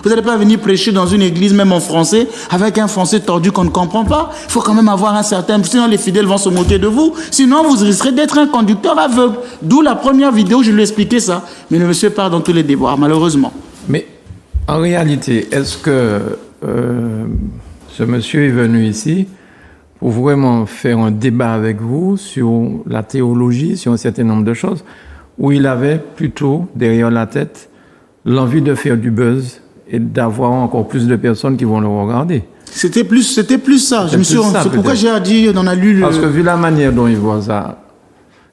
Vous n'allez pas venir prêcher dans une église, même en français, avec un français tordu qu'on ne comprend pas. Il faut quand même avoir un certain... Sinon, les fidèles vont se moquer de vous. Sinon, vous risquerez d'être un conducteur aveugle. D'où la première vidéo, je lui ai expliqué ça. Mais le monsieur part dans tous les déboires, malheureusement. Mais en réalité, est-ce que ce monsieur est venu ici pour vraiment faire un débat avec vous sur la théologie, sur un certain nombre de choses, où il avait plutôt derrière la tête l'envie de faire du buzz et d'avoir encore plus de personnes qui vont le regarder? C'était plus ça. C'est pourquoi j'ai dit, on a lu... Parce que vu la manière dont il voit ça,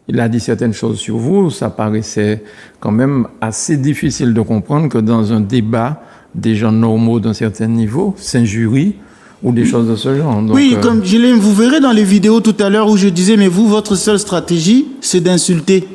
il a dit certaines choses sur vous, ça paraissait quand même assez difficile de comprendre que dans un débat, des gens normaux d'un certain niveau s'injurient ou des choses de ce genre. Donc, oui, comme vous verrez dans les vidéos tout à l'heure où je disais, mais vous, votre seule stratégie, c'est d'insulter.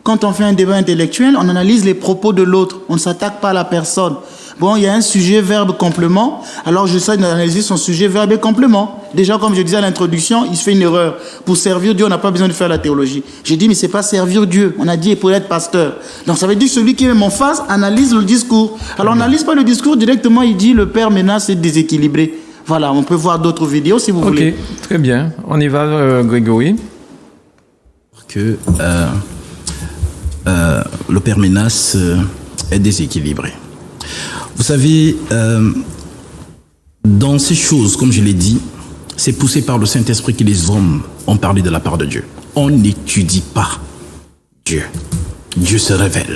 Quand on fait un débat intellectuel, on analyse les propos de l'autre. On ne s'attaque pas à la personne. Bon, il y a un sujet, verbe, complément. Alors, j'essaie d'analyser son sujet, verbe et complément. Déjà, comme je disais à l'introduction, il se fait une erreur. Pour servir Dieu, on n'a pas besoin de faire la théologie. J'ai dit, mais c'est pas servir Dieu. On a dit, pour être pasteur. Donc, ça veut dire que celui qui est en face analyse le discours. Alors, on n'analyse pas le discours directement. Il dit, le père, maintenant, c'est déséquilibré. Voilà, on peut voir d'autres vidéos si vous voulez. Ok, très bien. On y va, Grégory. Que le père Ménas est déséquilibré. Vous savez, dans ces choses, comme je l'ai dit, c'est poussé par le Saint-Esprit que les hommes ont parlé de la part de Dieu. On n'étudie pas Dieu. Dieu se révèle.